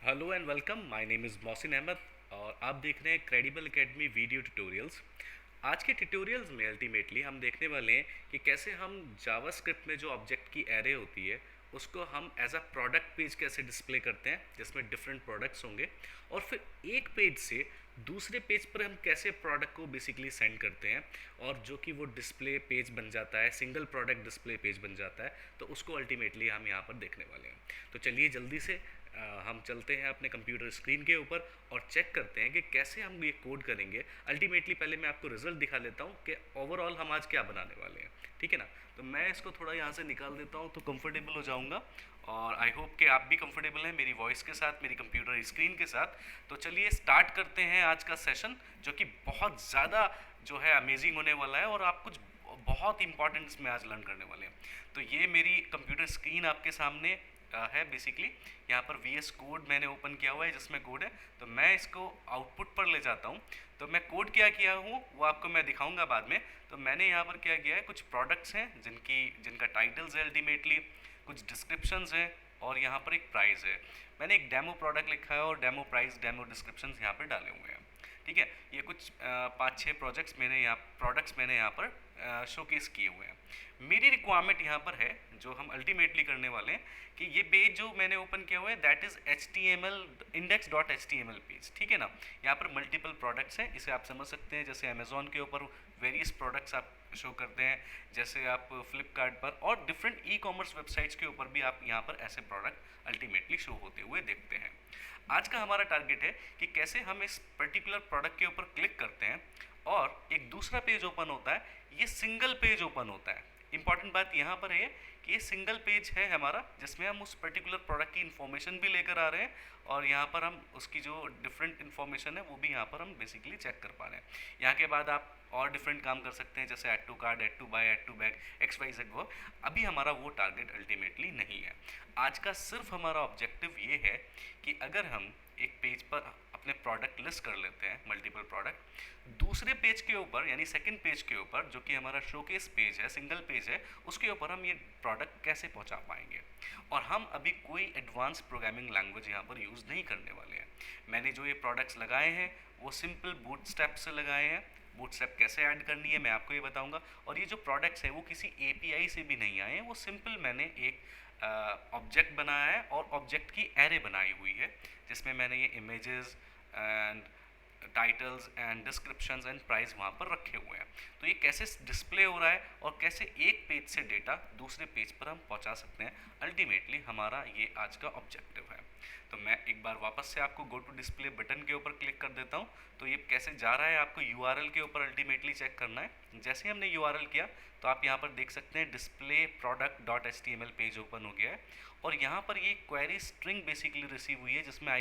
Hello and welcome. My name is Mohsin Ahmed और आप देख रहे हैं क्रेडिबल एकेडमी वीडियो ट्यूटोरियल्स। आज के ट्यूटोरियल्स में अल्टीमेटली हम देखने वाले हैं कि कैसे हम जावास्क्रिप्ट में जो ऑब्जेक्ट की एरे होती है उसको हम एज अ प्रोडक्ट पेज कैसे डिस्प्ले करते हैं जिसमें डिफरेंट प्रोडक्ट्स होंगे, और फिर एक पेज से दूसरे पेज पर हम कैसे प्रोडक्ट को बेसिकली सेंड करते हैं और जो कि वो डिस्प्ले पेज बन जाता है, सिंगल प्रोडक्ट डिस्प्ले पेज बन जाता है। तो उसको अल्टीमेटली हम यहाँ पर देखने वाले हैं। तो चलिए जल्दी से हम चलते हैं अपने कंप्यूटर स्क्रीन के ऊपर और चेक करते हैं कि कैसे हम ये कोड करेंगे। अल्टीमेटली पहले मैं आपको रिजल्ट दिखा लेता हूँ कि ओवरऑल हम आज क्या बनाने वाले हैं, ठीक है ना। तो मैं इसको थोड़ा यहाँ से निकाल देता हूँ तो कंफर्टेबल हो जाऊँगा, और आई होप कि आप भी कंफर्टेबल हैं मेरी वॉइस के साथ, मेरी कंप्यूटर स्क्रीन के साथ। तो चलिए स्टार्ट करते हैं आज का सेशन, जो कि बहुत ज़्यादा जो है अमेजिंग होने वाला है और आप कुछ बहुत इंपॉर्टेंट इसमें आज लर्न करने वाले हैं। तो ये मेरी कंप्यूटर स्क्रीन आपके सामने है बेसिकली। यहाँ पर VS कोड मैंने ओपन किया हुआ है जिसमें कोड है, तो मैं इसको आउटपुट पर ले जाता हूँ। तो मैं कोड क्या किया हूँ वो आपको मैं दिखाऊंगा बाद में। तो मैंने यहाँ पर क्या किया है, कुछ प्रोडक्ट्स हैं जिनका टाइटल्स है अल्टीमेटली, कुछ डिस्क्रिप्शंस हैं और यहाँ पर एक प्राइस है। मैंने एक डेमो प्रोडक्ट लिखा है और डेमो प्राइस, डेमो डिस्क्रिप्शंस यहाँ पर डाले हुए हैं, ठीक है। ये कुछ 5-6 प्रोडक्ट्स मैंने यहाँ पर शोकेस किए हुए हैं। मेरी रिक्वायरमेंट यहाँ पर है, जो हम अल्टीमेटली करने वाले हैं, कि ये पेज जो मैंने ओपन किया हुआ है that is HTML index.html page, ठीक है ना। यहाँ पर मल्टीपल प्रोडक्ट्स हैं, इसे आप समझ सकते हैं। जैसे अमेजोन के ऊपर वेरियस प्रोडक्ट्स आप शो करते हैं, जैसे आप फ्लिपकार्ट पर और डिफरेंट ई-कॉमर्स वेबसाइट्स के ऊपर भी आप यहाँ पर ऐसे प्रोडक्ट अल्टीमेटली शो होते हुए देखते हैं। आज का हमारा टारगेट है कि कैसे हम इस पर्टिकुलर प्रोडक्ट के ऊपर क्लिक करते हैं और एक दूसरा पेज ओपन होता है, ये सिंगल पेज ओपन होता है। इंपॉर्टेंट बात यहाँ पर है कि ये सिंगल पेज है हमारा, जिसमें हम उस पर्टिकुलर प्रोडक्ट की इन्फॉर्मेशन भी लेकर आ रहे हैं और यहाँ पर हम उसकी जो डिफरेंट इन्फॉर्मेशन है वो भी यहाँ पर हम बेसिकली चेक कर पा रहे हैं। यहाँ के बाद आप और डिफरेंट काम कर सकते हैं, जैसे add to cart, add to buy, add to bag, XYZ वो। अभी हमारा वो टारगेट अल्टीमेटली नहीं है। आज का सिर्फ हमारा ऑब्जेक्टिव ये है कि अगर हम एक पेज पर अपने प्रोडक्ट लिस्ट कर लेते हैं, मल्टीपल प्रोडक्ट, दूसरे पेज के ऊपर यानी सेकंड पेज के ऊपर जो कि हमारा शोकेस पेज है, सिंगल पेज है, उसके ऊपर हम ये प्रोडक्ट कैसे पहुंचा पाएंगे। और हम अभी कोई एडवांस प्रोग्रामिंग लैंग्वेज यहाँ पर यूज़ नहीं करने वाले हैं। मैंने जो ये प्रोडक्ट्स लगाए हैं वो सिंपल बूटस्ट्रैप से लगाए हैं। बूटस्ट्रैप कैसे ऐड करनी है मैं आपको ये बताऊंगा। और ये जो प्रोडक्ट्स हैं वो किसी API से भी नहीं आए हैं, वो सिंपल मैंने एक ऑब्जेक्ट बनाया है और ऑब्जेक्ट की एरे बनाई हुई है, जिसमें मैंने ये images and titles and descriptions and price वहाँ पर रखे हुए हैं। तो ये कैसे डिस्प्ले हो रहा है और कैसे एक पेज से डेटा दूसरे पेज पर हम पहुँचा सकते हैं, अल्टीमेटली हमारा ये आज का ऑब्जेक्टिव है। तो मैं एक बार वापस से आपको गो टू डिस्प्ले बटन के ऊपर क्लिक कर देता हूँ। तो ये कैसे जा रहा है, आपको URL के ऊपर अल्टीमेटली चेक करना है। जैसे ही हमने URL किया तो आप यहाँ पर देख सकते हैं डिस्प्ले product.html पेज ओपन हो गया है और यहाँ पर ये क्वेरी स्ट्रिंग बेसिकली रिसीव हुई है, जिसमें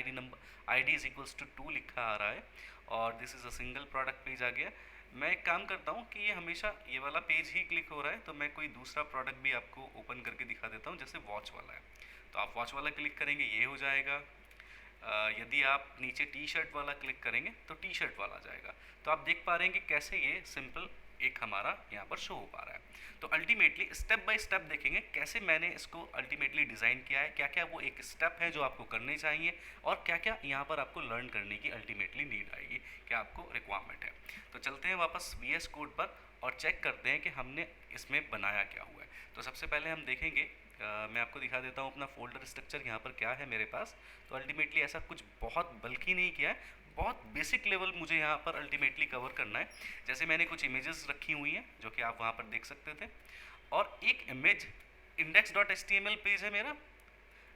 ID इज इक्वल्स टू 2 लिखा आ रहा है और this is a single product page आ गया। मैं एक काम करता हूँ कि ये हमेशा ये वाला पेज ही क्लिक हो रहा है, तो मैं कोई दूसरा प्रोडक्ट भी आपको ओपन करके दिखा देता हूँ। जैसे वॉच वाला है तो आप वॉच वाला क्लिक करेंगे, ये हो जाएगा। यदि आप नीचे T-शर्ट वाला क्लिक करेंगे तो T-शर्ट वाला जाएगा। तो आप देख पा रहे हैं कि कैसे ये सिंपल एक हमारा यहाँ पर शो हो पा रहा है। तो अल्टीमेटली स्टेप बाय स्टेप देखेंगे कैसे मैंने इसको अल्टीमेटली डिज़ाइन किया है, क्या क्या वो एक स्टेप है जो आपको करने चाहिए और क्या क्या यहाँ पर आपको लर्न करने की अल्टीमेटली नीड आएगी, क्या आपको रिक्वायरमेंट है। तो चलते हैं वापस VS कोड पर और चेक करते हैं कि हमने इसमें बनाया क्या हुआ है। तो सबसे पहले हम देखेंगे, मैं आपको दिखा देता हूँ अपना फोल्डर स्ट्रक्चर यहाँ पर क्या है मेरे पास। तो अल्टीमेटली ऐसा कुछ बहुत बल्कि नहीं किया है, बहुत बेसिक लेवल मुझे यहाँ पर अल्टीमेटली कवर करना है। जैसे मैंने कुछ इमेजेस रखी हुई हैं जो कि आप वहाँ पर देख सकते थे, और एक इमेज index.html पेज है मेरा,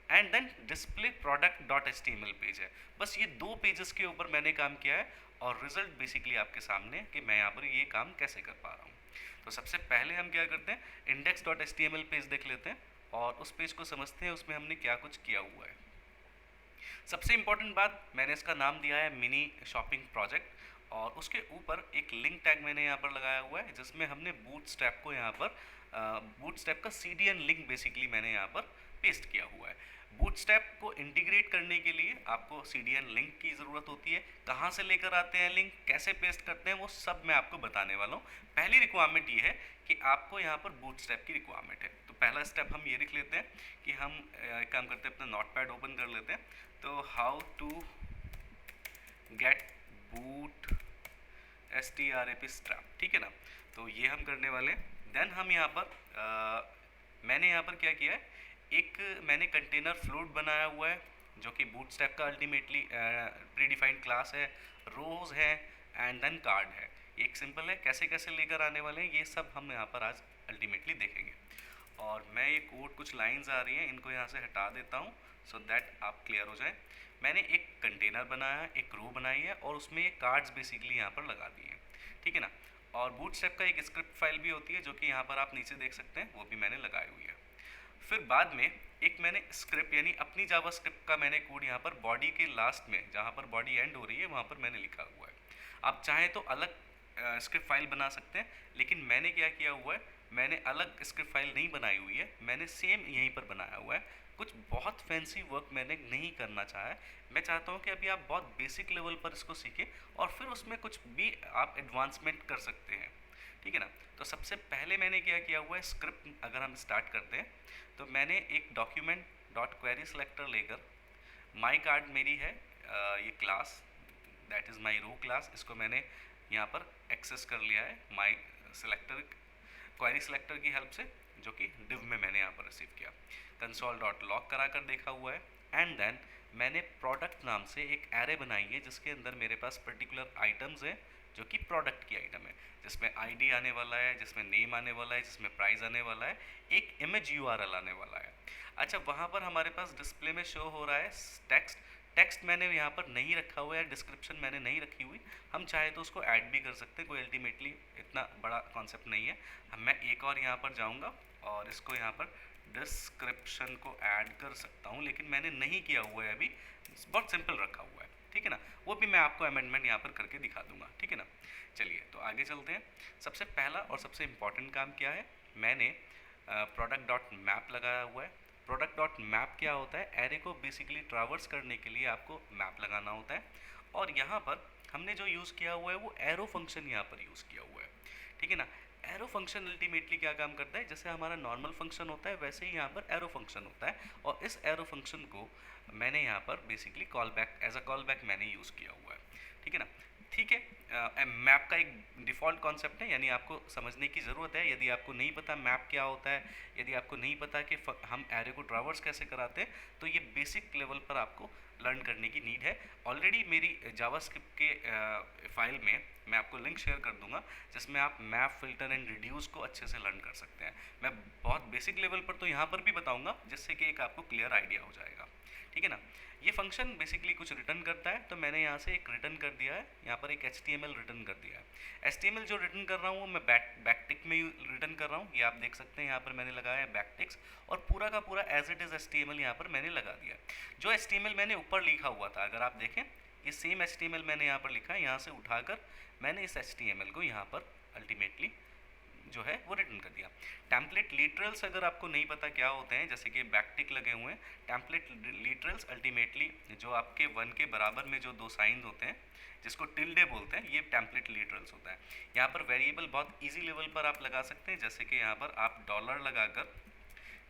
and then display product.html page है। बस ये 2 पेजेस के ऊपर मैंने काम किया है और रिजल्ट बेसिकली आपके सामने कि मैं यहाँ पर ये काम कैसे कर पा रहा हूँ। तो सबसे पहले हम क्या करते हैं, index.html पेज देख लेते हैं और उस पेज को समझते हैं उसमें हमने क्या कुछ किया हुआ है। सबसे इम्पोर्टेंट बात, मैंने इसका नाम दिया है मिनी शॉपिंग प्रोजेक्ट और उसके ऊपर एक लिंक टैग मैंने यहाँ पर लगाया हुआ है, जिसमें हमने बूटस्ट्रैप का CDN लिंक बेसिकली मैंने यहाँ पर पेस्ट किया हुआ है। बूटस्ट्रैप को इंटीग्रेट करने के लिए आपको CDN लिंक की ज़रूरत होती है। कहाँ से लेकर आते हैं लिंक, कैसे पेस्ट करते हैं, वो सब मैं आपको बताने वाला हूँ। पहली रिक्वायरमेंट ये है कि आपको यहाँ पर बूटस्ट्रैप की रिक्वायरमेंट है। तो पहला स्टेप हम ये लिख लेते हैं कि हम एक काम करते हैं, अपना नोटपैड ओपन कर लेते हैं। तो how to get boot strap, ठीक है ना। तो ये हम करने वाले हैं। देन हम यहाँ पर मैंने यहाँ पर क्या किया है, एक मैंने कंटेनर फ्लोट बनाया हुआ है जो कि बूटस्ट्रैप का अल्टीमेटली प्रीडिफाइंड क्लास है, रोज है एंड देन कार्ड है। एक सिंपल है, कैसे कैसे लेकर आने वाले हैं ये सब हम यहाँ पर आज अल्टीमेटली देखेंगे। और मैं ये कोड कुछ लाइंस आ रही हैं, इनको यहाँ से हटा देता हूँ सो दैट आप क्लियर हो जाए। मैंने एक कंटेनर बनाया, एक रो बनाई है और उसमें ये कार्ड्स बेसिकली यहाँ पर लगा दिए हैं, ठीक है ना। और बूटस्ट्रैप का एक स्क्रिप्ट फाइल भी होती है जो कि यहाँ पर आप नीचे देख सकते हैं, वो भी मैंने लगाई हुई है। फिर बाद में एक मैंने स्क्रिप्ट यानी अपनी जावास्क्रिप्ट का मैंने कोड यहाँ पर बॉडी के लास्ट में, जहाँ पर बॉडी एंड हो रही है वहाँ पर मैंने लिखा हुआ है। आप चाहें तो अलग स्क्रिप्ट फाइल बना सकते हैं, लेकिन मैंने क्या किया हुआ है, मैंने अलग स्क्रिप्ट फाइल नहीं बनाई हुई है, मैंने सेम यहीं पर बनाया हुआ है। कुछ बहुत फैंसी वर्क मैंने नहीं करना चाहा है। मैं चाहता हूँ कि अभी आप बहुत बेसिक लेवल पर इसको सीखें और फिर उसमें कुछ भी आप एडवांसमेंट कर सकते हैं, ठीक है ना। तो सबसे पहले मैंने क्या किया हुआ है, स्क्रिप्ट अगर हम स्टार्ट करते हैं तो मैंने एक डॉक्यूमेंट डॉट क्वेरी सेलेक्टर लेकर माई कार्ड मेरी है ये class, that is my row class, इसको मैंने यहाँ पर एक्सेस कर लिया है माई सेलेक्टर क्वेरी सेलेक्टर की हेल्प से, जो कि div में मैंने यहाँ पर रिसीव किया। कंसोल डॉट लॉग करा कर देखा हुआ है एंड देन मैंने प्रोडक्ट नाम से एक एरे बनाई है जिसके अंदर मेरे पास पर्टिकुलर आइटम्स हैं जो कि प्रोडक्ट की आइटम है, जिसमें आईडी आने वाला है, जिसमें नेम आने वाला है, जिसमें प्राइस आने वाला है, एक इमेज URL आने वाला है। अच्छा, वहाँ पर हमारे पास डिस्प्ले में शो हो रहा है टेक्स्ट। टेक्स्ट मैंने यहाँ पर नहीं रखा हुआ है, डिस्क्रिप्शन मैंने नहीं रखी हुई। हम चाहे तो उसको ऐड भी कर सकते हैं, कोई अल्टीमेटली इतना बड़ा कॉन्सेप्ट नहीं है। मैं एक और यहाँ पर जाऊँगा और इसको यहाँ पर डिस्क्रिप्शन को ऐड कर सकता हूँ, लेकिन मैंने नहीं किया हुआ है अभी, बहुत सिंपल रखा हुआ है, ठीक है ना। वो भी मैं आपको अमेंडमेंट यहाँ पर करके दिखा दूंगा, ठीक है ना। चलिए तो आगे चलते हैं। सबसे पहला और सबसे इम्पॉर्टेंट काम क्या है, मैंने प्रोडक्ट डॉट मैप लगाया हुआ है। प्रोडक्ट डॉट मैप क्या होता है, एरे को बेसिकली ट्रावर्स करने के लिए आपको मैप लगाना होता है। और यहाँ पर हमने जो यूज़ किया हुआ है वो एरो फंक्शन यहाँ पर यूज़ किया हुआ है, ठीक है ना। एरो फंक्शन अल्टीमेटली क्या काम करता है, जैसे हमारा नॉर्मल फंक्शन होता है वैसे ही यहाँ पर एरो फंक्शन होता है, और इस एरो फंक्शन को मैंने यहाँ पर basically call back as a call back मैंने यूज़ किया हुआ है, ठीक है ना। ठीक है, मैप का एक डिफ़ॉल्ट कॉन्सेप्ट है, यानी आपको समझने की ज़रूरत है। यदि आपको नहीं पता मैप क्या होता है, यदि आपको नहीं पता कि हम एरे को ट्रावर्स कैसे कराते हैं, तो ये बेसिक लेवल पर आपको लर्न करने की नीड है। ऑलरेडी मेरी जावास्क्रिप्ट के फाइल में मैं आपको लिंक शेयर कर दूंगा जिसमें आप मैप, फिल्टर एंड रिड्यूस को अच्छे से लर्न कर सकते हैं। मैं बहुत बेसिक लेवल पर तो यहाँ पर भी बताऊंगा जिससे कि एक आपको क्लियर आइडिया हो जाएगा, ठीक है ना। ये फंक्शन बेसिकली कुछ रिटर्न करता है, तो मैंने यहाँ से एक रिटर्न कर दिया है, यहाँ पर एक HTML रिटर्न कर दिया है। HTML जो रिटर्न कर रहा हूँ वो मैं बैकटिक में रिटर्न कर रहा हूँ, ये आप देख सकते हैं यहाँ पर मैंने लगाया है बैकटिक्स, और पूरा का पूरा एज इट इज़ HTML यहाँ पर मैंने लगा दिया। जो HTML मैंने ऊपर लिखा हुआ था, अगर आप देखें ये सेम HTML मैंने यहाँ पर लिखा है, यहाँ से उठाकर मैंने इस HTML को यहाँ पर अल्टीमेटली जो है वो रिटर्न कर दिया। टेम्पलेट लिटरल्स अगर आपको नहीं पता क्या होते हैं, जैसे कि बैकटिक लगे हुए हैं, टेम्पलेट लिटरल्स अल्टीमेटली जो आपके 1 के बराबर में जो 2 साइन होते हैं जिसको टिल्डे बोलते हैं, ये टेम्पलेट लिटरल्स होता है। यहाँ पर वेरिएबल बहुत ईजी लेवल पर आप लगा सकते हैं, जैसे कि यहाँ पर आप डॉलर लगाकर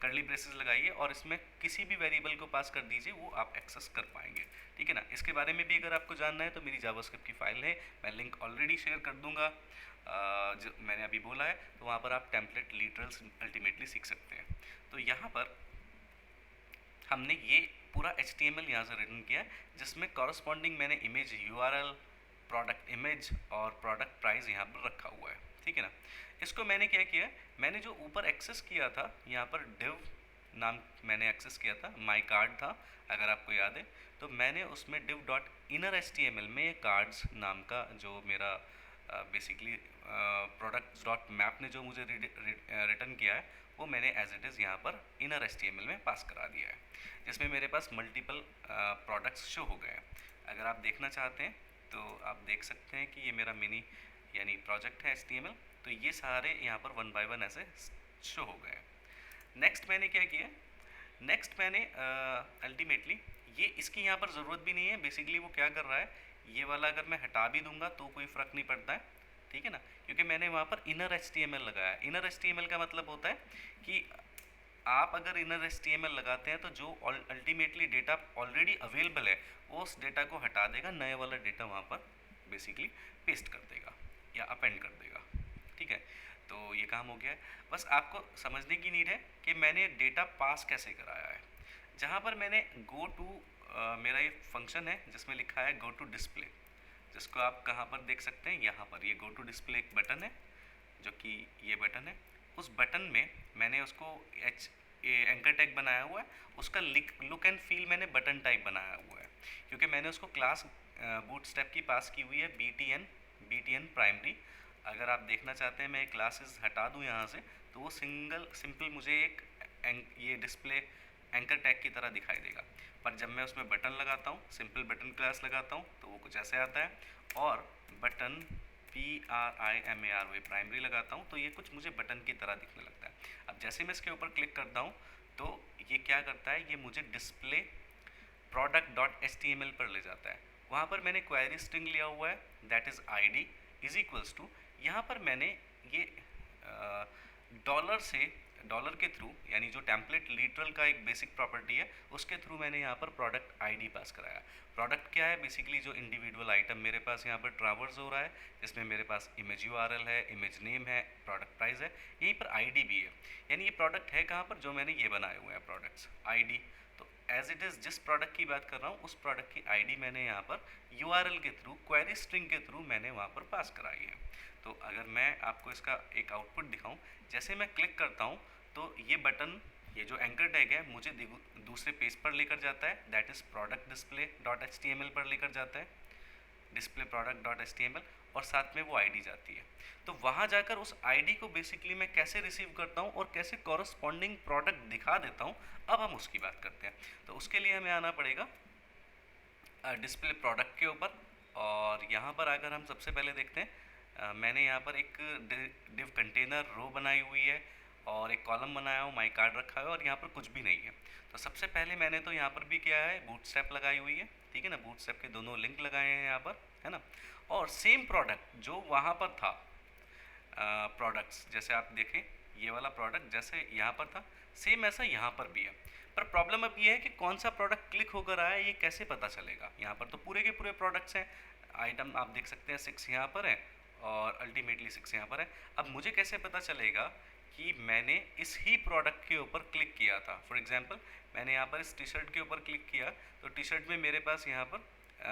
कर्ली ब्रेसेस लगाइए और इसमें किसी भी वेरिएबल को पास कर दीजिए, वो आप एक्सेस कर पाएंगे, ठीक है ना। इसके बारे में भी अगर आपको जानना है तो मेरी जावास्क्रिप्ट की फाइल है, मैं लिंक ऑलरेडी शेयर कर दूंगा जो मैंने अभी बोला है, तो वहाँ पर आप टेम्पलेट लिटरल्स अल्टीमेटली सीख सकते हैं। तो यहाँ पर हमने ये पूरा HTML यहाँ से रिटर्न किया है, जिसमें कॉरस्पॉन्डिंग मैंने इमेज URL, प्रोडक्ट इमेज और प्रोडक्ट प्राइस यहाँ पर रखा हुआ है, ठीक है ना। इसको मैंने क्या किया, मैंने जो ऊपर एक्सेस किया था यहाँ पर div नाम मैंने एक्सेस किया था, माई कार्ड था अगर आपको याद है, तो मैंने उसमें div डॉट इनर HTML में कार्ड्स नाम का जो मेरा बेसिकली प्रोडक्ट्स डॉट मैप ने जो मुझे रिटर्न किया है वो मैंने एज इट इज़ यहाँ पर इनर HTML में पास करा दिया है, जिसमें मेरे पास मल्टीपल प्रोडक्ट्स शो हो गए हैं। अगर आप देखना चाहते हैं तो आप देख सकते हैं कि ये मेरा मिनी यानी प्रोजेक्ट है HTML, तो ये सारे यहाँ पर 1 बाय 1 ऐसे शो हो गए हैं। नेक्स्ट मैंने क्या किया, नेक्स्ट मैंने अल्टीमेटली ये इसकी यहाँ पर ज़रूरत भी नहीं है। बेसिकली वो क्या कर रहा है, ये वाला अगर मैं हटा भी दूंगा तो कोई फ़र्क नहीं पड़ता है, ठीक है ना, क्योंकि मैंने वहाँ पर इनर HTML लगाया। इनर HTML का मतलब होता है कि आप अगर इनर HTML लगाते हैं तो जो अल्टीमेटली डेटा ऑलरेडी अवेलेबल है वो उस डेटा को हटा देगा, नए वाला डेटा वहाँ पर बेसिकली पेस्ट कर देगा या अपेंड कर देगा, ठीक है। तो ये काम हो गया है। बस आपको समझने की नीड है कि मैंने डेटा पास कैसे कराया है। जहाँ पर मैंने गो टू मेरा ये फंक्शन है जिसमें लिखा है गो टू डिस्प्ले, जिसको आप कहाँ पर देख सकते हैं, यहाँ पर ये गो टू डिस्प्ले एक बटन है जो कि ये बटन है। उस बटन में मैंने उसको एंकर टैग बनाया हुआ है, उसका लुक एंड फील मैंने बटन टाइप बनाया हुआ है, क्योंकि मैंने उसको क्लास बूटस्ट्रैप की पास की हुई है BTN प्राइमरी। अगर आप देखना चाहते हैं मैं क्लासेस हटा दूं यहाँ से तो वो सिंपल मुझे एक ये डिस्प्ले एंकर टैग की तरह दिखाई देगा। पर जब मैं उसमें बटन लगाता हूँ, सिंपल बटन क्लास लगाता हूँ, तो वो कुछ ऐसे आता है। और बटन PRIMAR वे प्राइमरी लगाता हूँ तो ये कुछ मुझे बटन की तरह दिखने लगता है। अब जैसे मैं इसके ऊपर क्लिक करता हूँ तो ये क्या करता है, ये मुझे डिस्प्ले product.html पर ले जाता है। वहाँ पर मैंने क्वेरी स्ट्रिंग लिया हुआ है, that is ID is equals to, यहाँ पर मैंने ये डॉलर के थ्रू, यानी जो टेम्पलेट लिटरल का एक बेसिक प्रॉपर्टी है उसके थ्रू मैंने यहाँ पर प्रोडक्ट ID पास कराया। प्रोडक्ट क्या है, बेसिकली जो इंडिविजुअल आइटम मेरे पास यहाँ पर ट्रावर्स हो रहा है, जिसमें मेरे पास इमेज URL है, इमेज नेम है, प्रोडक्ट प्राइस है, यहीं पर ID भी है। यानी ये प्रोडक्ट है कहाँ पर, जो मैंने ये बनाए हुए हैं प्रोडक्ट्स ID। तो एज इट इज़ जिस प्रोडक्ट की बात कर रहा हूँ उस प्रोडक्ट की ID मैंने यहाँ पर URL के थ्रू, क्वेरी स्ट्रिंग के थ्रू मैंने वहाँ पर पास कराई है। तो अगर मैं आपको इसका एक आउटपुट दिखाऊं, जैसे मैं क्लिक करता हूं तो ये बटन, ये जो एंकर टैग है मुझे दूसरे पेज पर लेकर जाता है, that is product display dot HTML पर लेकर जाता है, डिस्प्ले प्रोडक्ट डॉट HTML, और साथ में वो ID जाती है। तो वहाँ जाकर उस ID को बेसिकली मैं कैसे रिसीव करता हूँ और कैसे कॉरस्पॉन्डिंग प्रोडक्ट दिखा देता हूँ, अब हम उसकी बात करते हैं। तो उसके लिए हमें आना पड़ेगा डिस्प्ले प्रोडक्ट के ऊपर, और यहाँ पर अगर हम सबसे पहले देखते हैं, मैंने यहाँ पर एक डिव कंटेनर रो बनाई हुई है और एक कॉलम बनाया हुआ, माई कार्ड रखा है, और यहाँ पर कुछ भी नहीं है। तो सबसे पहले मैंने तो यहाँ पर भी किया है, बूटस्ट्रैप लगाई हुई है, ठीक है ना, बूटस्ट्रैप के दोनों लिंक लगाए हैं यहाँ पर, है ना। और सेम प्रोडक्ट जो वहाँ पर था, प्रोडक्ट्स जैसे आप देखें ये वाला प्रोडक्ट जैसे यहाँ पर था, सेम ऐसा यहाँ पर भी है। पर प्रॉब्लम अब ये है कि कौन सा प्रोडक्ट क्लिक होकर आया ये कैसे पता चलेगा। यहाँ पर तो पूरे के पूरे प्रोडक्ट्स हैं, आइटम आप देख सकते हैं 6 यहाँ पर है और अल्टीमेटली 6 यहाँ पर है। अब मुझे कैसे पता चलेगा कि मैंने इस ही प्रोडक्ट के ऊपर क्लिक किया था। फॉर एग्जांपल मैंने यहाँ पर इस टी शर्ट के ऊपर क्लिक किया तो टी शर्ट में मेरे पास यहाँ पर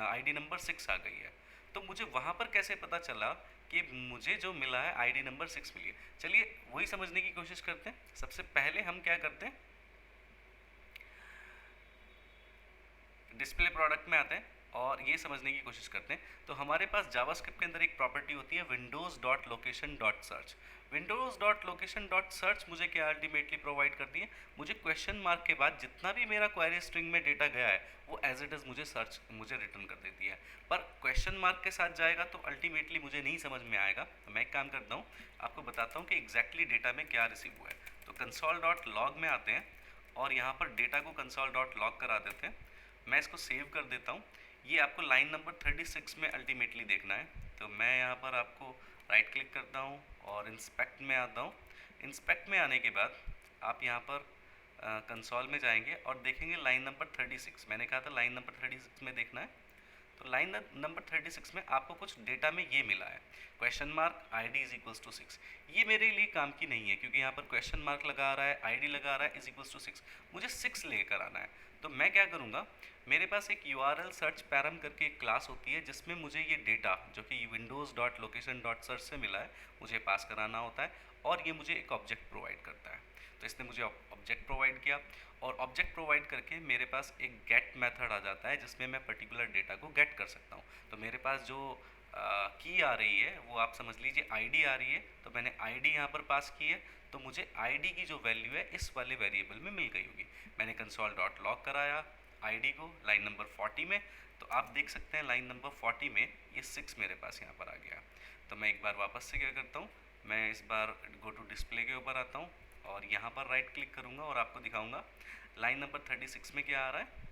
ID नंबर 6 आ गई है। तो मुझे वहाँ पर कैसे पता चला कि मुझे जो मिला है ID नंबर 6 मिली है। चलिए वही समझने की कोशिश करते हैं। सबसे पहले हम क्या करते हैं, डिस्प्ले प्रोडक्ट में आते हैं और ये समझने की कोशिश करते हैं। तो हमारे पास जावास्क्रिप्ट के अंदर एक प्रॉपर्टी होती है Windows dot location dot search. Windows dot location dot search मुझे क्या अल्टीमेटली प्रोवाइड करती है, मुझे क्वेश्चन मार्क के बाद जितना भी मेरा क्वेरी स्ट्रिंग में डेटा गया है वो एज इट इज़ मुझे रिटर्न कर देती है। पर क्वेश्चन मार्क के साथ जाएगा तो अल्टीमेटली मुझे नहीं समझ में आएगा। तो मैं एक काम करता हूँ, आपको बताता हूँ कि एग्जैक्टली डेटा में क्या रिसीव हुआ है। तो कंसोल डॉट लॉग में आते हैं और यहाँ पर डेटा को कंसोल डॉट लॉग करा देते हैं। मैं इसको सेव कर देता हूँ। ये आपको लाइन नंबर 36 में अल्टीमेटली देखना है। तो मैं यहाँ पर आपको राइट क्लिक करता हूँ और इंस्पेक्ट में आता हूँ। इंस्पेक्ट में आने के बाद आप यहाँ पर कंसोल में जाएंगे और देखेंगे लाइन नंबर 36। मैंने कहा था लाइन नंबर 36 में देखना है। तो लाइन नंबर 36 में आपको कुछ डेटा में ये मिला है, question mark ID is equals to 6। ये मेरे लिए काम की नहीं है क्योंकि यहाँ पर क्वेश्चन मार्क लगा रहा है, ID लगा रहा है, इज इक्वल्स टू 6, मुझे 6 लेकर आना है। तो मैं क्या करूँगा, मेरे पास एक URL सर्च पैरम करके एक क्लास होती है जिसमें मुझे ये डेटा जो कि Windows dot location dot search से मिला है मुझे पास कराना होता है और ये मुझे एक ऑब्जेक्ट प्रोवाइड करता है। तो इसने मुझे ऑब्जेक्ट प्रोवाइड किया और ऑब्जेक्ट प्रोवाइड करके मेरे पास एक गेट मेथड आ जाता है जिसमें मैं पर्टिकुलर डेटा को गेट कर सकता हूँ। तो मेरे पास जो की आ रही है वो आप समझ लीजिए ID आ रही है। तो मैंने ID यहाँ पर पास की है तो मुझे ID की जो वैल्यू है इस वाले वेरिएबल में मिल गई होगी। मैंने कंसोल डॉट लॉग कराया ID को लाइन नंबर 40 में, तो आप देख सकते हैं लाइन नंबर 40 में ये 6 मेरे पास यहाँ पर आ गया। तो मैं एक बार वापस से क्या करता हूँ, मैं इस बार गो टू डिस्प्ले के ऊपर आता हूँ और यहाँ पर राइट क्लिक करूँगा और आपको दिखाऊंगा लाइन नंबर 36 में क्या आ रहा है।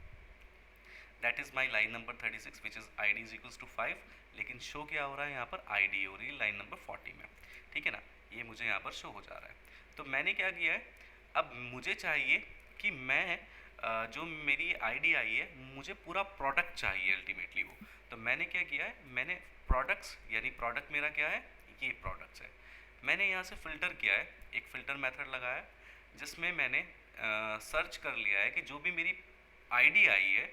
That is my line number 36 which is I D is equals to 5, लेकिन शो क्या हो रहा है यहाँ पर आई डी हो रही है लाइन नंबर 40 में, ठीक है ना। ये मुझे यहाँ पर शो हो जा रहा है। तो मैंने क्या किया है, अब मुझे चाहिए कि मैं जो मेरी आईडी आई है मुझे पूरा प्रोडक्ट चाहिए अल्टीमेटली वो। तो मैंने क्या किया है, मैंने प्रोडक्ट्स यानी प्रोडक्ट मेरा क्या है, ये प्रोडक्ट्स है। मैंने यहाँ से फ़िल्टर किया है, एक फ़िल्टर मेथड लगाया जिसमें मैंने सर्च कर लिया है कि जो भी मेरी आईडी आई है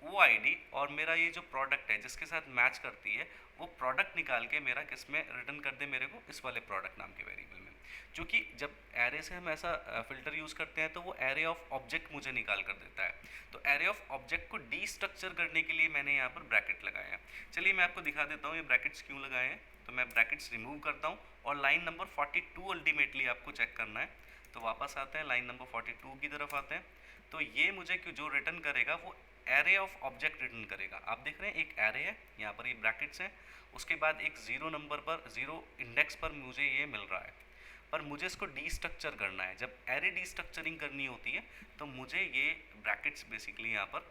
वो आईडी और मेरा ये जो प्रोडक्ट है जिसके साथ मैच करती है वो प्रोडक्ट निकाल के मेरा किस में रिटर्न कर दे मेरे को, इस वाले प्रोडक्ट नाम के वेरिएबल में। क्योंकि जब एरे से हम ऐसा फ़िल्टर यूज़ करते हैं तो वो एरे ऑफ ऑब्जेक्ट मुझे निकाल कर देता है। तो एरे ऑफ ऑब्जेक्ट को डीस्ट्रक्चर करने के लिए मैंने यहाँ पर ब्रैकेट लगाया है। चलिए मैं आपको दिखा देता हूँ ये ब्रैकेट्स क्यों लगाए हैं। तो मैं ब्रैकेट्स रिमूव करता हूँ और लाइन नंबर 42 अल्टीमेटली आपको चेक करना है। तो वापस आते हैं लाइन नंबर 42 की तरफ आते हैं। तो ये मुझे जो रिटर्न करेगा वो एरे ऑफ ऑब्जेक्ट रिटर्न करेगा। आप देख रहे हैं एक एरे है, यहाँ पर ये ब्रैकेट्स हैं, उसके बाद एक ज़ीरो नंबर पर, ज़ीरो इंडेक्स पर मुझे ये मिल रहा है। पर मुझे इसको डीस्ट्रक्चर करना है। जब एरे डीस्ट्रक्चरिंग करनी होती है तो मुझे ये ब्रैकेट्स बेसिकली यहाँ पर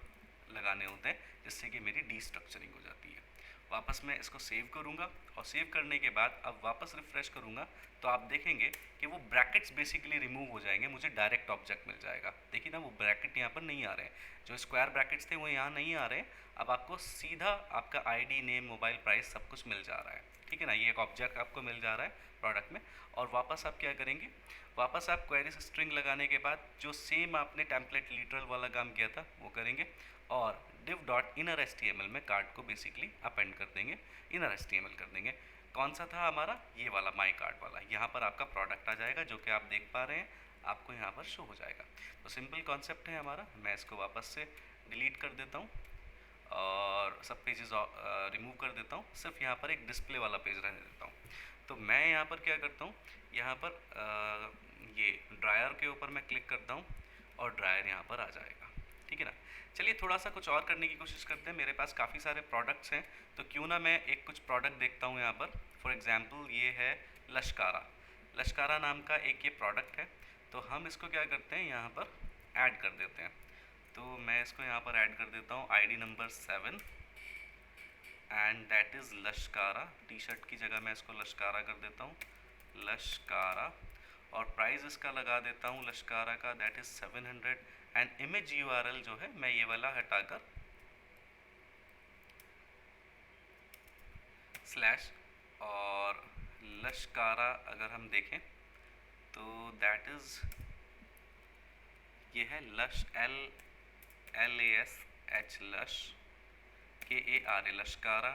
लगाने होते हैं जिससे कि मेरी डीस्ट्रक्चरिंग हो जाती है। वापस मैं इसको सेव करूँगा और सेव करने के बाद अब वापस रिफ़्रेश करूँगा तो आप देखेंगे कि वो ब्रैकेट्स बेसिकली रिमूव हो जाएंगे, मुझे डायरेक्ट ऑब्जेक्ट मिल जाएगा। देखिए ना वो ब्रैकेट यहाँ पर नहीं आ रहे हैं, जो स्क्वायर ब्रैकेट्स थे वो यहाँ नहीं आ रहे हैं। अब आपको सीधा आपका आईडी, नेम, मोबाइल, प्राइस सब कुछ मिल जा रहा है, ठीक है ना। ये एक ऑब्जेक्ट आपको मिल जा रहा है प्रोडक्ट में। और वापस आप क्या करेंगे, वापस आप क्वेरी स्ट्रिंग लगाने के बाद जो सेम आपने टेम्पलेट लिटरल वाला काम किया था वो करेंगे और div डॉट इनर HTML में कार्ड को बेसिकली अपेंड कर देंगे, इनर HTML कर देंगे। कौन सा था हमारा, ये वाला माई कार्ड वाला। यहाँ पर आपका प्रोडक्ट आ जाएगा जो कि आप देख पा रहे हैं, आपको यहाँ पर शो हो जाएगा। तो सिंपल कॉन्सेप्ट है हमारा। मैं इसको वापस से डिलीट कर देता हूँ और सब पेजेस रिमूव कर देता हूँ, सिर्फ यहाँ पर एक डिस्प्ले वाला पेज रहने देता हूँ। तो मैं यहाँ पर क्या करता हूँ, यहाँ पर ये ड्रायर के ऊपर मैं क्लिक करता हूँ और ड्रायर यहाँ पर आ जाएगा, ठीक है ना। चलिए थोड़ा सा कुछ और करने की कोशिश करते हैं। मेरे पास काफ़ी सारे प्रोडक्ट्स हैं तो क्यों ना मैं एक कुछ प्रोडक्ट देखता हूँ यहाँ पर। फॉर एग्जांपल ये है लश्कारा, लश्कारा नाम का एक ये प्रोडक्ट है। तो हम इसको क्या करते हैं, यहाँ पर ऐड कर देते हैं। तो मैं इसको यहाँ पर ऐड कर देता हूँ ID number 7 and that is Lashkara. T shirt की जगह मैं इसको लश्कारा कर देता हूँ, लश्कारा। और प्राइस इसका लगा देता हूँ लश्कारा का, that is 700। And image URL जो है मैं ये वाला हटाकर स्लैश और लश्कारा अगर हम देखें तो दैट इज़ ये है lush LASH lush KARA लश्कारा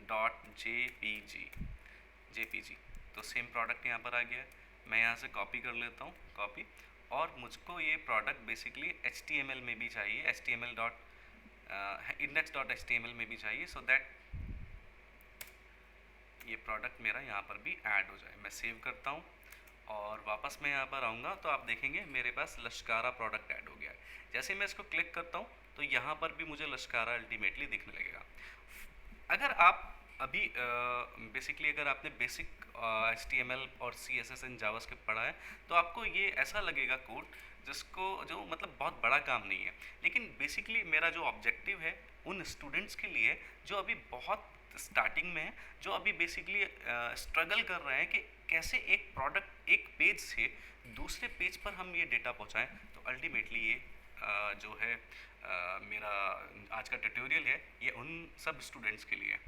.jpg। तो सेम प्रोडक्ट यहाँ पर आ गया है। मैं यहाँ से कॉपी कर लेता हूँ, कॉपी। और मुझको ये प्रोडक्ट बेसिकली HTML में भी चाहिए, HTML डॉट index.html में भी चाहिए, सो दैट ये प्रोडक्ट मेरा यहाँ पर भी ऐड हो जाए। मैं सेव करता हूँ और वापस मैं यहाँ पर आऊँगा तो आप देखेंगे मेरे पास लश्कारा प्रोडक्ट ऐड हो गया है। जैसे मैं इसको क्लिक करता हूँ तो यहाँ पर भी मुझे लश्कारा अल्टीमेटली दिखने लगेगा। अगर आप अभी बेसिकली अगर आपने बेसिक HTML और CSS एंड जावास्क्रिप्ट पढ़ा है तो आपको ये ऐसा लगेगा कोड जिसको जो मतलब बहुत बड़ा काम नहीं है। लेकिन बेसिकली मेरा जो ऑब्जेक्टिव है उन स्टूडेंट्स के लिए जो अभी बहुत स्टार्टिंग में है, जो अभी बेसिकली स्ट्रगल कर रहे हैं कि कैसे एक प्रोडक्ट एक पेज से दूसरे पेज पर हम ये डेटा पहुंचाएं। तो अल्टीमेटली ये जो है मेरा आज का ट्यूटोरियल है ये उन सब स्टूडेंट्स के लिए।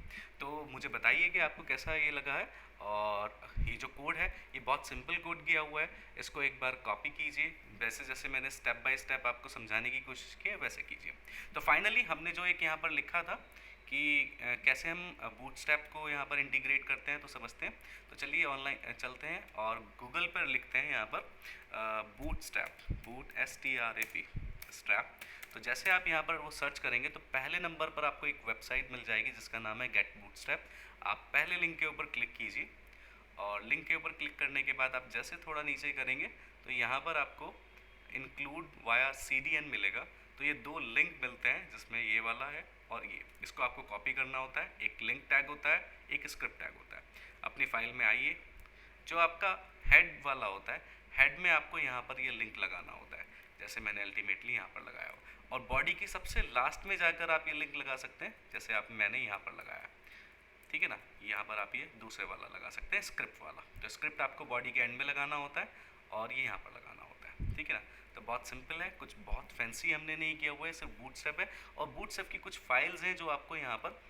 तो मुझे बताइए कि आपको कैसा ये लगा है। और ये जो कोड है ये बहुत सिंपल कोड किया हुआ है, इसको एक बार कॉपी कीजिए, वैसे जैसे मैंने स्टेप बाय स्टेप आपको समझाने की कोशिश की है वैसे कीजिए। तो फाइनली हमने जो एक यहाँ पर लिखा था कि कैसे हम बूटस्ट्रैप को यहाँ पर इंटीग्रेट करते हैं तो समझते हैं। तो चलिए ऑनलाइन चलते हैं और गूगल पर लिखते हैं यहाँ पर बूटस्ट्रैप, STRAP स्ट्रैप। तो जैसे आप यहाँ पर वो सर्च करेंगे तो पहले नंबर पर आपको एक वेबसाइट मिल जाएगी जिसका नाम है गेट बूटस्ट्रैप। आप पहले लिंक के ऊपर क्लिक कीजिए और लिंक के ऊपर क्लिक करने के बाद आप जैसे थोड़ा नीचे करेंगे तो यहाँ पर आपको इंक्लूड वाया CDN मिलेगा। तो ये दो लिंक मिलते हैं जिसमें ये वाला है और ये, इसको आपको कॉपी करना होता है। एक लिंक टैग होता है, एक स्क्रिप्ट टैग होता है। अपनी फाइल में आइए, जो आपका हेड वाला होता है, हेड में आपको यहाँ पर ये लिंक लगाना होता है, जैसे मैंने अल्टीमेटली यहाँ पर लगाया हो। और बॉडी की सबसे लास्ट में जाकर आप ये लिंक लगा सकते हैं, जैसे आप मैंने यहाँ पर लगाया, ठीक है ना। यहाँ पर आप ये दूसरे वाला लगा सकते हैं, स्क्रिप्ट वाला। तो स्क्रिप्ट आपको बॉडी के एंड में लगाना होता है और ये यहाँ पर लगाना होता है, ठीक है ना। तो बहुत सिंपल है, कुछ बहुत फैंसी हमने नहीं किया हुआ है, सिर्फ बूटस्ट्रैप है। और बूटस्ट्रैप की कुछ फाइल्स हैं जो आपको यहाँ पर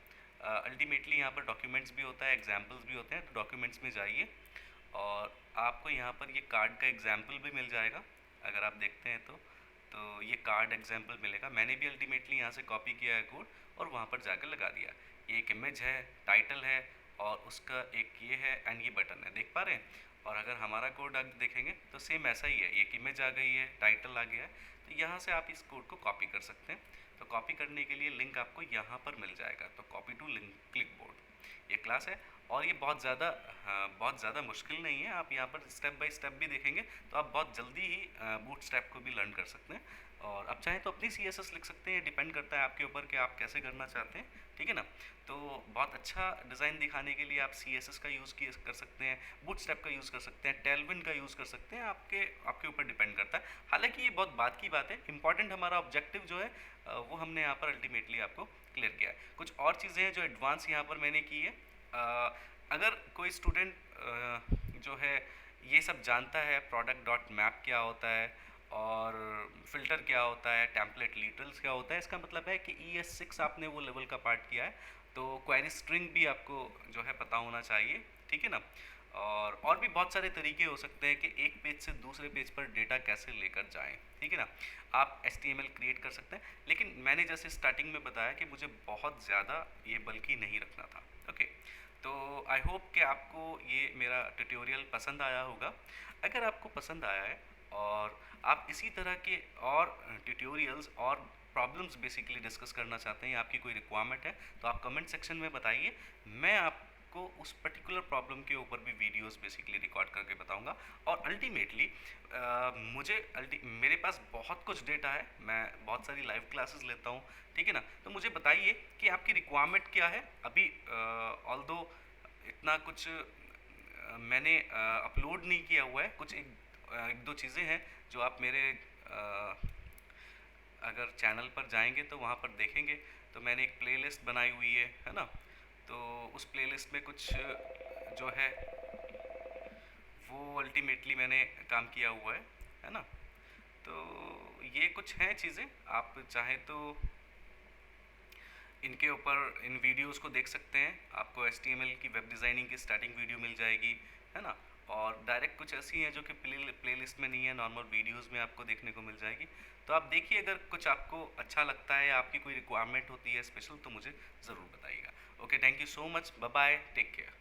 अल्टीमेटली यहाँ पर डॉक्यूमेंट्स भी होता है, एग्जाम्पल्स भी होते हैं। तो डॉक्यूमेंट्स में जाइए और आपको यहाँ पर ये कार्ड का एग्जाम्पल भी मिल जाएगा, अगर आप देखते हैं तो ये कार्ड एग्जाम्पल मिलेगा। मैंने भी अल्टीमेटली यहाँ से कॉपी किया है कोड और वहाँ पर जाकर लगा दिया। ये एक इमेज है, टाइटल है और उसका एक ये है एंड ये बटन है, देख पा रहे हैं। और अगर हमारा कोड आप देखेंगे तो सेम ऐसा ही है, एक इमेज आ गई है, टाइटल आ गया है। तो यहाँ से आप इस कोड को कॉपी कर सकते हैं। तो कॉपी करने के लिए लिंक आपको यहाँ पर मिल जाएगा, तो copy to link click board ये क्लास है। और ये बहुत ज़्यादा मुश्किल नहीं है, आप यहाँ पर स्टेप बाय स्टेप भी देखेंगे तो आप बहुत जल्दी ही बूटस्ट्रैप को भी लर्न कर सकते हैं। और अब चाहें तो अपनी CSS लिख सकते हैं, डिपेंड करता है आपके ऊपर कि आप कैसे करना चाहते हैं, ठीक है ना। तो बहुत अच्छा डिज़ाइन दिखाने के लिए आप CSS का यूज़ कर सकते हैं, बूटस्ट्रैप का यूज़ कर सकते हैं, टेलविंड का यूज़ कर सकते हैं, आपके ऊपर डिपेंड करता है। हालांकि ये बहुत बात की बात है, इंपॉर्टेंट हमारा ऑब्जेक्टिव जो है वो हमने यहाँ पर अल्टीमेटली आपको क्लियर किया है। कुछ और चीज़ें हैं जो एडवांस यहाँ पर मैंने की है। अगर कोई स्टूडेंट जो है ये सब जानता है, प्रोडक्ट डॉट मैप क्या होता है और फिल्टर क्या होता है, टेम्पलेट लिटरल्स क्या होता है, इसका मतलब है कि ES6 आपने वो लेवल का पार्ट किया है। तो क्वेरी स्ट्रिंग भी आपको जो है पता होना चाहिए, ठीक है ना। और भी बहुत सारे तरीके हो सकते हैं कि एक पेज से दूसरे पेज पर डेटा कैसे लेकर जाएं, ठीक है ना। आप HTML क्रिएट कर सकते हैं, लेकिन मैंने जैसे स्टार्टिंग में बताया कि मुझे बहुत ज़्यादा ये बल्कि नहीं रखना था, ओके। तो आई होप कि आपको ये मेरा ट्यूटोरियल पसंद आया होगा। अगर आपको पसंद आया है और आप इसी तरह के और ट्यूटोरियल्स और प्रॉब्लम्स बेसिकली डिस्कस करना चाहते हैं या आपकी कोई रिक्वायरमेंट है, तो आप कमेंट सेक्शन में बताइए। मैं आपको उस पर्टिकुलर प्रॉब्लम के ऊपर भी वीडियोस बेसिकली रिकॉर्ड करके बताऊंगा। और अल्टीमेटली मेरे पास बहुत कुछ डेटा है, मैं बहुत सारी लाइव क्लासेस लेता हूँ, ठीक है ना। तो मुझे बताइए कि आपकी रिक्वायरमेंट क्या है। अभी ऑल्दो इतना कुछ मैंने अपलोड नहीं किया हुआ है, कुछ एक दो चीज़ें हैं जो आप मेरे अगर चैनल पर जाएंगे तो वहाँ पर देखेंगे। तो मैंने एक प्लेलिस्ट बनाई हुई है ना। तो उस प्लेलिस्ट में कुछ जो है वो अल्टीमेटली मैंने काम किया हुआ है ना। तो ये कुछ हैं चीज़ें, आप चाहें तो इनके ऊपर इन वीडियोस को देख सकते हैं। आपको HTML की वेब डिज़ाइनिंग की स्टार्टिंग वीडियो मिल जाएगी, है ना। और डायरेक्ट कुछ ऐसी हैं जो कि प्लेलिस्ट में नहीं है, नॉर्मल वीडियोस में आपको देखने को मिल जाएगी। तो आप देखिए, अगर कुछ आपको अच्छा लगता है या आपकी कोई रिक्वायरमेंट होती है स्पेशल, तो मुझे ज़रूर बताइएगा। Okay, thank you so much, bye bye, take care.